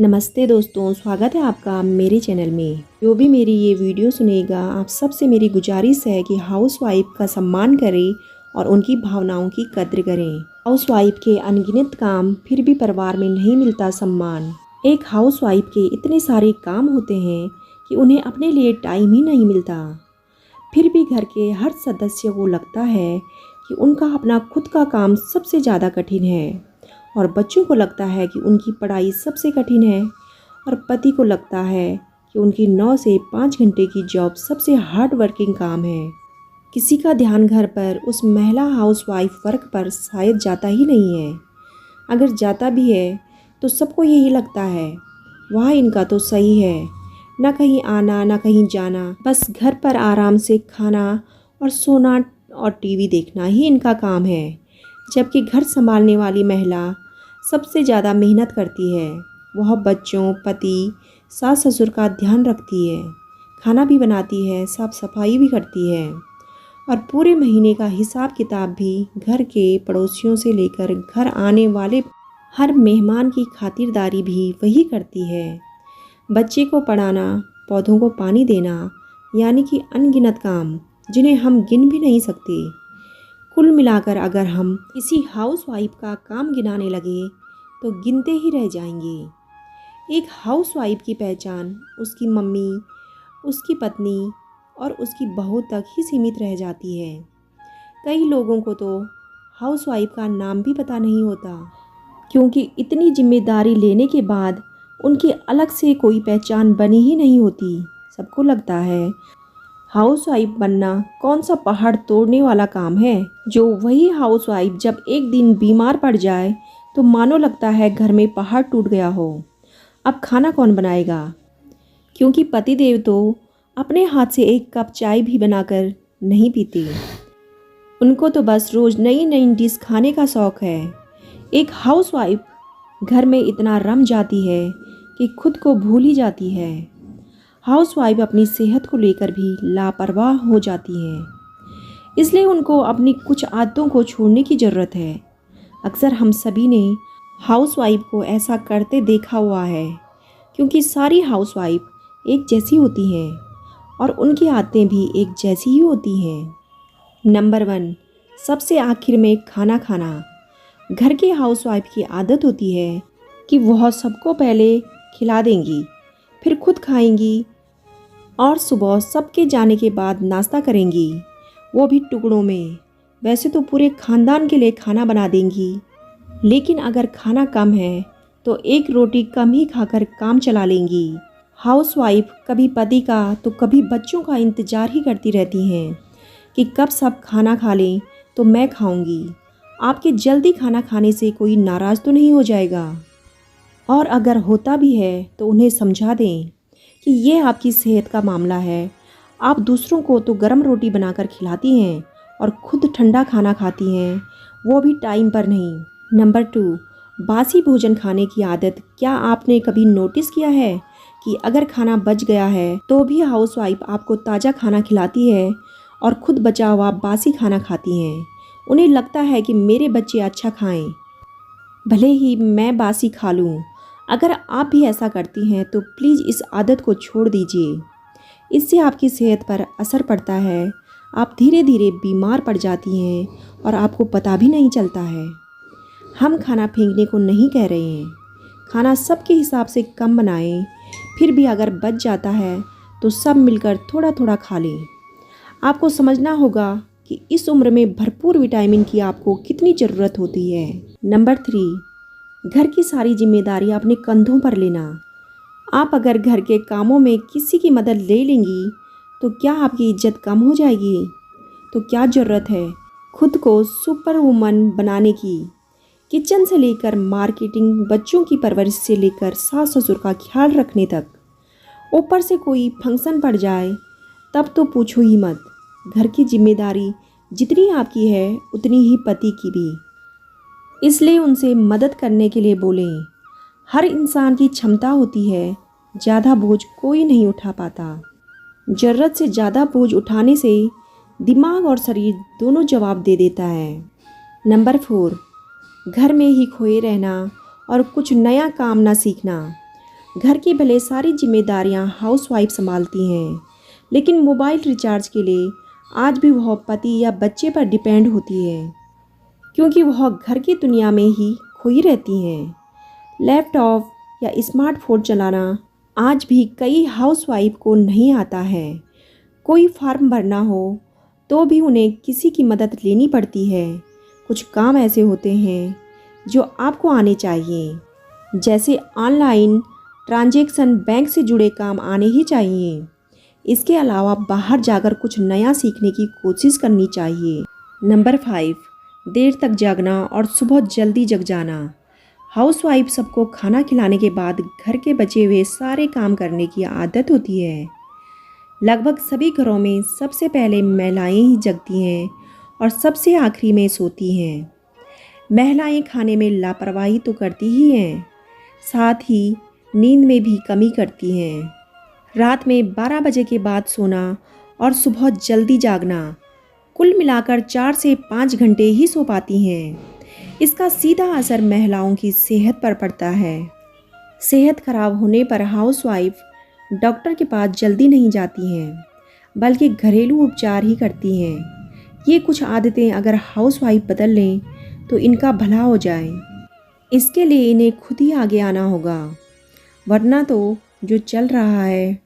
नमस्ते दोस्तों, स्वागत है आपका मेरे चैनल में। जो भी मेरी ये वीडियो सुनेगा, आप सबसे मेरी गुजारिश है कि हाउसवाइफ का सम्मान करें और उनकी भावनाओं की कद्र करें। हाउसवाइफ के अनगिनत काम, फिर भी परिवार में नहीं मिलता सम्मान। एक हाउसवाइफ के इतने सारे काम होते हैं कि उन्हें अपने लिए टाइम ही नहीं मिलता। फिर भी घर के हर सदस्य को लगता है कि उनका अपना खुद का काम सबसे ज़्यादा कठिन है, और बच्चों को लगता है कि उनकी पढ़ाई सबसे कठिन है, और पति को लगता है कि उनकी 9 से 5 घंटे की जॉब सबसे हार्ड वर्किंग काम है। किसी का ध्यान घर पर उस महिला हाउसवाइफ वर्क पर शायद जाता ही नहीं है। अगर जाता भी है तो सबको यही लगता है, वह इनका तो सही है, ना कहीं आना ना कहीं जाना, बस घर पर आराम से खाना और सोना और टीवी देखना ही इनका काम है। जबकि घर संभालने वाली महिला सबसे ज़्यादा मेहनत करती है। वह बच्चों, पति, सास ससुर का ध्यान रखती है, खाना भी बनाती है, साफ सफाई भी करती है, और पूरे महीने का हिसाब किताब भी घर के पड़ोसियों से लेकर घर आने वाले हर मेहमान की खातिरदारी भी वही करती है। बच्चे को पढ़ाना, पौधों को पानी देना, यानी कि अनगिनत काम जिन्हें हम गिन भी नहीं सकते। कुल मिलाकर अगर हम किसी हाउसवाइफ का काम गिनाने लगे तो गिनते ही रह जाएंगे। एक हाउसवाइफ की पहचान उसकी मम्मी, उसकी पत्नी और उसकी बहू तक ही सीमित रह जाती है। कई लोगों को तो हाउसवाइफ का नाम भी पता नहीं होता, क्योंकि इतनी जिम्मेदारी लेने के बाद उनकी अलग से कोई पहचान बनी ही नहीं होती। सबको लगता है हाउसवाइफ बनना कौन सा पहाड़ तोड़ने वाला काम है। जो वही हाउसवाइफ जब एक दिन बीमार पड़ जाए तो मानो लगता है घर में पहाड़ टूट गया हो। अब खाना कौन बनाएगा, क्योंकि पतिदेव तो अपने हाथ से एक कप चाय भी बनाकर नहीं पीते। उनको तो बस रोज़ नई नई डिश खाने का शौक़ है। एक हाउसवाइफ घर में इतना रम जाती है कि खुद को भूल ही जाती है। हाउसवाइफ अपनी सेहत को लेकर भी लापरवाह हो जाती हैं, इसलिए उनको अपनी कुछ आदतों को छोड़ने की ज़रूरत है। अक्सर हम सभी ने हाउसवाइफ को ऐसा करते देखा हुआ है, क्योंकि सारी हाउसवाइफ एक जैसी होती हैं और उनकी आदतें भी एक जैसी ही होती हैं। नंबर 1, सबसे आखिर में खाना खाना। घर की हाउसवाइफ की आदत होती है कि वह सबको पहले खिला देंगी, फिर खुद खाएंगी, और सुबह सबके जाने के बाद नाश्ता करेंगी, वो भी टुकड़ों में। वैसे तो पूरे खानदान के लिए खाना बना देंगी, लेकिन अगर खाना कम है तो एक रोटी कम ही खाकर काम चला लेंगी। हाउसवाइफ कभी पति का तो कभी बच्चों का इंतज़ार ही करती रहती हैं कि कब सब खाना खा लें तो मैं खाऊंगी। आपके जल्दी खाना खाने से कोई नाराज़ तो नहीं हो जाएगा, और अगर होता भी है तो उन्हें समझा दें कि ये आपकी सेहत का मामला है। आप दूसरों को तो गर्म रोटी बनाकर खिलाती हैं और खुद ठंडा खाना खाती हैं, वो भी टाइम पर नहीं। नंबर 2, बासी भोजन खाने की आदत। क्या आपने कभी नोटिस किया है कि अगर खाना बच गया है तो भी हाउसवाइफ आपको ताज़ा खाना खिलाती है और खुद बचा हुआ बासी खाना खाती हैं। उन्हें लगता है कि मेरे बच्चे अच्छा खाएं, भले ही मैं बासी खा लूँ। अगर आप भी ऐसा करती हैं तो प्लीज़ इस आदत को छोड़ दीजिए। इससे आपकी सेहत पर असर पड़ता है, आप धीरे धीरे बीमार पड़ जाती हैं और आपको पता भी नहीं चलता है। हम खाना फेंकने को नहीं कह रहे हैं, खाना सबके हिसाब से कम बनाएं, फिर भी अगर बच जाता है तो सब मिलकर थोड़ा थोड़ा खा लें। आपको समझना होगा कि इस उम्र में भरपूर विटामिन की आपको कितनी ज़रूरत होती है। नंबर 3, घर की सारी जिम्मेदारी अपने कंधों पर लेना। आप अगर घर के कामों में किसी की मदद ले लेंगी तो क्या आपकी इज्जत कम हो जाएगी? तो क्या ज़रूरत है खुद को सुपर वुमन बनाने की? किचन से लेकर मार्केटिंग, बच्चों की परवरिश से लेकर सास ससुर का ख्याल रखने तक। ऊपर से कोई फंक्शन पड़ जाए तब तो पूछो ही मत। घर की जिम्मेदारी जितनी आपकी है उतनी ही पति की भी, इसलिए उनसे मदद करने के लिए बोलें। हर इंसान की क्षमता होती है, ज़्यादा बोझ कोई नहीं उठा पाता। ज़रूरत से ज़्यादा बोझ उठाने से दिमाग और शरीर दोनों जवाब दे देता है। नंबर 4, घर में ही खोए रहना और कुछ नया काम ना सीखना। घर की भले सारी जिम्मेदारियां हाउसवाइफ संभालती हैं, लेकिन मोबाइल रिचार्ज के लिए आज भी वह पति या बच्चे पर डिपेंड होती है, क्योंकि वह घर की दुनिया में ही खोई रहती हैं। लैपटॉप या स्मार्टफोन चलाना आज भी कई हाउसवाइफ को नहीं आता है। कोई फॉर्म भरना हो तो भी उन्हें किसी की मदद लेनी पड़ती है। कुछ काम ऐसे होते हैं जो आपको आने चाहिए, जैसे ऑनलाइन ट्रांजैक्शन, बैंक से जुड़े काम आने ही चाहिए। इसके अलावा बाहर जाकर कुछ नया सीखने की कोशिश करनी चाहिए। नंबर 5, देर तक जागना और सुबह जल्दी जग जाना। हाउसवाइफ सबको खाना खिलाने के बाद घर के बचे हुए सारे काम करने की आदत होती है। लगभग सभी घरों में सबसे पहले महिलाएं ही जगती हैं और सबसे आखिरी में सोती हैं। महिलाएं खाने में लापरवाही तो करती ही हैं, साथ ही नींद में भी कमी करती हैं। रात में 12 बजे के बाद सोना और सुबह जल्दी जागना, कुल मिलाकर 4 से 5 घंटे ही सो पाती हैं। इसका सीधा असर महिलाओं की सेहत पर पड़ता है। सेहत खराब होने पर हाउसवाइफ डॉक्टर के पास जल्दी नहीं जाती हैं, बल्कि घरेलू उपचार ही करती हैं। ये कुछ आदतें अगर हाउसवाइफ बदल लें तो इनका भला हो जाए। इसके लिए इन्हें खुद ही आगे आना होगा, वरना तो जो चल रहा है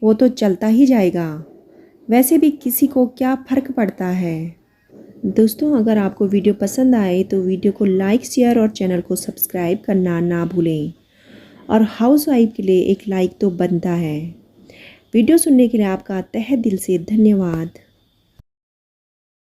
वो तो चलता ही जाएगा। वैसे भी किसी को क्या फ़र्क पड़ता है। दोस्तों, अगर आपको वीडियो पसंद आए तो वीडियो को लाइक, शेयर और चैनल को सब्सक्राइब करना ना भूलें। और हाउसवाइफ के लिए एक लाइक तो बनता है। वीडियो सुनने के लिए आपका तहे दिल से धन्यवाद।